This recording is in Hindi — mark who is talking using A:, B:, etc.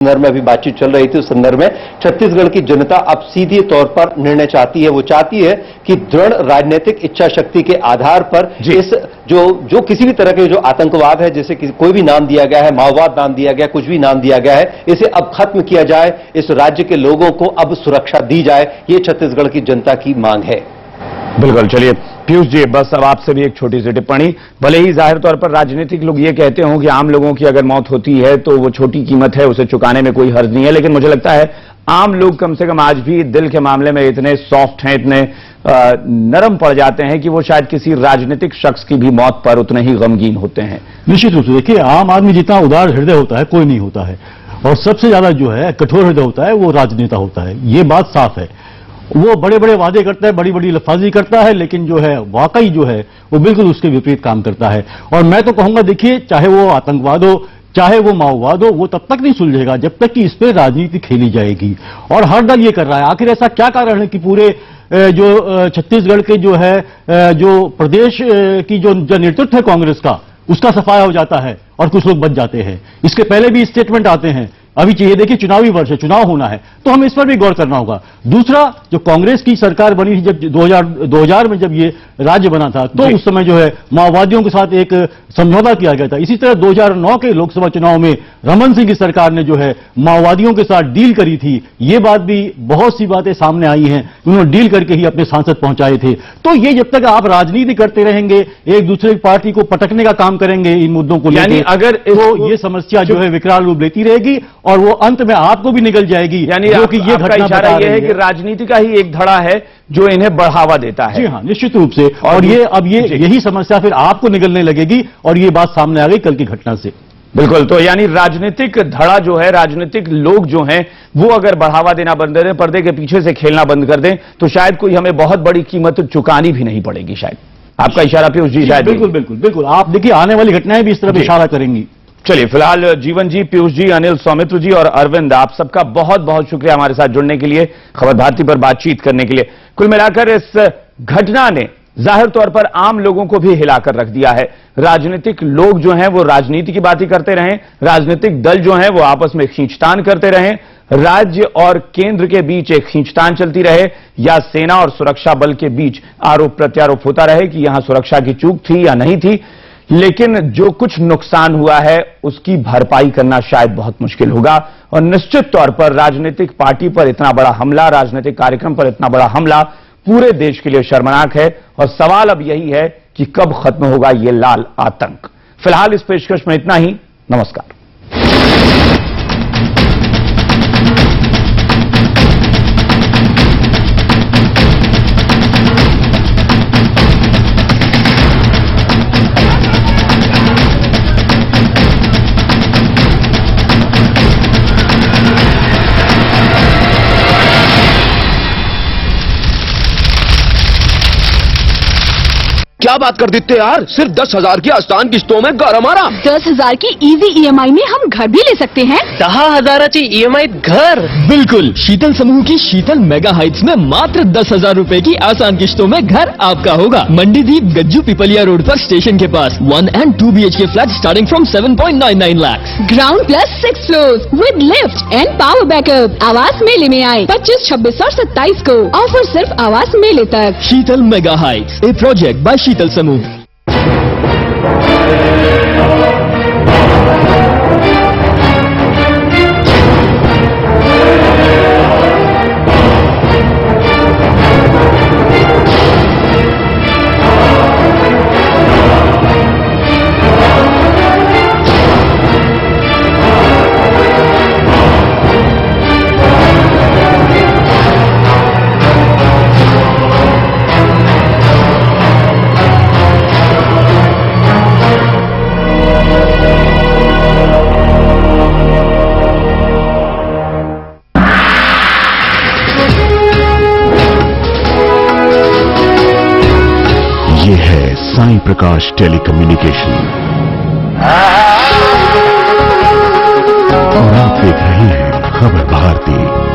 A: संदर्भ में अभी बातचीत चल रही थी, उस संदर्भ में छत्तीसगढ़ की जनता अब सीधे तौर पर निर्णय चाहती है। वो चाहती है कि दृढ़ राजनीतिक इच्छा शक्ति के आधार पर इस जो किसी भी तरह के जो आतंकवाद है, जैसे कोई भी नाम दिया गया है, माओवाद नाम दिया गया, कुछ भी नाम दिया गया है, इसे अब खत्म किया जाए, इस राज्य के लोगों को अब सुरक्षा दी जाए, ये छत्तीसगढ़ की जनता की मांग है।
B: बिल्कुल। चलिए पीयूष जी, बस अब आपसे भी एक छोटी सी टिप्पणी। भले ही जाहिर तौर पर राजनीतिक लोग ये कहते हों कि आम लोगों की अगर मौत होती है तो वो छोटी कीमत है, उसे चुकाने में कोई हर्ज नहीं है, लेकिन मुझे लगता है आम लोग कम से कम आज भी दिल के मामले में इतने सॉफ्ट हैं, इतने नरम पड़ जाते हैं कि वो शायद किसी राजनीतिक शख्स की भी मौत पर उतने ही गमगीन होते हैं।
C: निश्चित रूप से देखिए, आम आदमी जितना उदार हृदय होता है कोई नहीं होता है, और सबसे ज्यादा जो है कठोर हृदय होता है वो राजनेता होता है। ये बात साफ है। वो बड़े बड़े वादे करता है, बड़ी बड़ी लफाजी करता है, लेकिन जो है वाकई जो है वो बिल्कुल उसके विपरीत काम करता है। और मैं तो कहूंगा, देखिए, चाहे वो आतंकवाद हो, चाहे वो माओवाद हो, वो तब तक नहीं सुलझेगा जब तक कि इस पर राजनीति खेली जाएगी। और हर दल ये कर रहा है। आखिर ऐसा क्या कारण है कि पूरे जो छत्तीसगढ़ के जो है जो प्रदेश की जो नेतृत्व है कांग्रेस का, उसका सफाया हो जाता है और कुछ लोग बच जाते हैं। इसके पहले भी स्टेटमेंट आते हैं। अभी चाहिए, देखिए, चुनावी वर्ष है, चुनाव होना है, तो हमें इस पर भी गौर करना होगा। दूसरा, जो कांग्रेस की सरकार बनी थी जब 2000 में जब ये राज्य बना था, तो उस समय जो है माओवादियों के साथ एक समझौता किया गया था। इसी तरह 2009 के लोकसभा चुनाव में रमन सिंह की सरकार ने जो है माओवादियों के साथ डील करी थी। ये बात भी, बहुत सी बातें सामने आई हैं, उन्होंने डील करके ही अपने सांसद पहुंचाए थे। तो ये जब तक आप राजनीति करते रहेंगे, एक दूसरे पार्टी को पटकने का काम करेंगे इन मुद्दों को लेकर, अगर तो ये समस्या जो है विकराल रूप लेती रहेगी और वो अंत में आपको भी निकल जाएगी।
B: यानी कि ये घटना बता रही है कि राजनीति का ही एक धड़ा है जो इन्हें बढ़ावा देता है।
C: जी हाँ, निश्चित रूप से। और ये अब यही समस्या फिर आपको निकलने लगेगी, और ये बात सामने आ गई कल की घटना से।
B: बिल्कुल। तो यानी राजनीतिक धड़ा जो है, राजनीतिक लोग जो हैं, वो अगर बढ़ावा देना बंद कर दें, पर्दे के पीछे से खेलना बंद कर दें, तो शायद कोई हमें बहुत बड़ी कीमत चुकानी भी नहीं पड़ेगी। शायद आपका इशारा पीयूष जी, शायद
C: बिल्कुल बिल्कुल बिल्कुल। आप देखिए, आने वाली घटनाएं भी इस तरफ इशारा करेंगी।
B: चलिए, फिलहाल जीवन जी, पीयूष जी, अनिल, सौमित्र जी और अरविंद, आप सबका बहुत बहुत शुक्रिया हमारे साथ जुड़ने के लिए, खबर भारती पर बातचीत करने के लिए। कुल मिलाकर इस घटना ने जाहिर तौर पर आम लोगों को भी हिलाकर रख दिया है। राजनीतिक लोग जो हैं वो राजनीति की बातें करते रहें, राजनीतिक दल जो हैं वो आपस में खींचतान करते रहें, राज्य और केंद्र के बीच एक खींचतान चलती रहे, या सेना और सुरक्षा बल के बीच आरोप प्रत्यारोप होता रहे कि यहां सुरक्षा की चूक थी या नहीं थी, लेकिन जो कुछ नुकसान हुआ है उसकी भरपाई करना शायद बहुत मुश्किल होगा। और निश्चित तौर पर राजनीतिक पार्टी पर इतना बड़ा हमला, राजनीतिक कार्यक्रम पर इतना बड़ा हमला पूरे देश के लिए शर्मनाक है। और सवाल अब यही है कि कब खत्म होगा ये लाल आतंक। फिलहाल इस पेशकश में इतना ही। नमस्कार।
D: क्या बात कर देते यार, सिर्फ 10,000 की आसान किस्तों में घर हमारा।
E: 10,000 की इजी ईएमआई में हम घर भी ले सकते हैं।
D: 10,000ची ईएमआई घर।
F: बिल्कुल, शीतल समूह की शीतल मेगा हाइट्स में मात्र 10,000 रूपए की आसान किस्तों में घर आपका होगा। मंडीदीप, गज्जू पिपलिया रोड पर स्टेशन के पास 1 and 2 BHK flat starting from 7.99 lakh.
E: Ground plus 6 floors with lift and power backup. आवास मेले में आए 25, 26 और 27 को। ऑफर सिर्फ आवास मेले तक।
F: Sheetal mega heights, a project by Sheetal समूह।
G: साई प्रकाश टेलीकम्युनिकेशन और आप देख रहे हैं खबर भारती।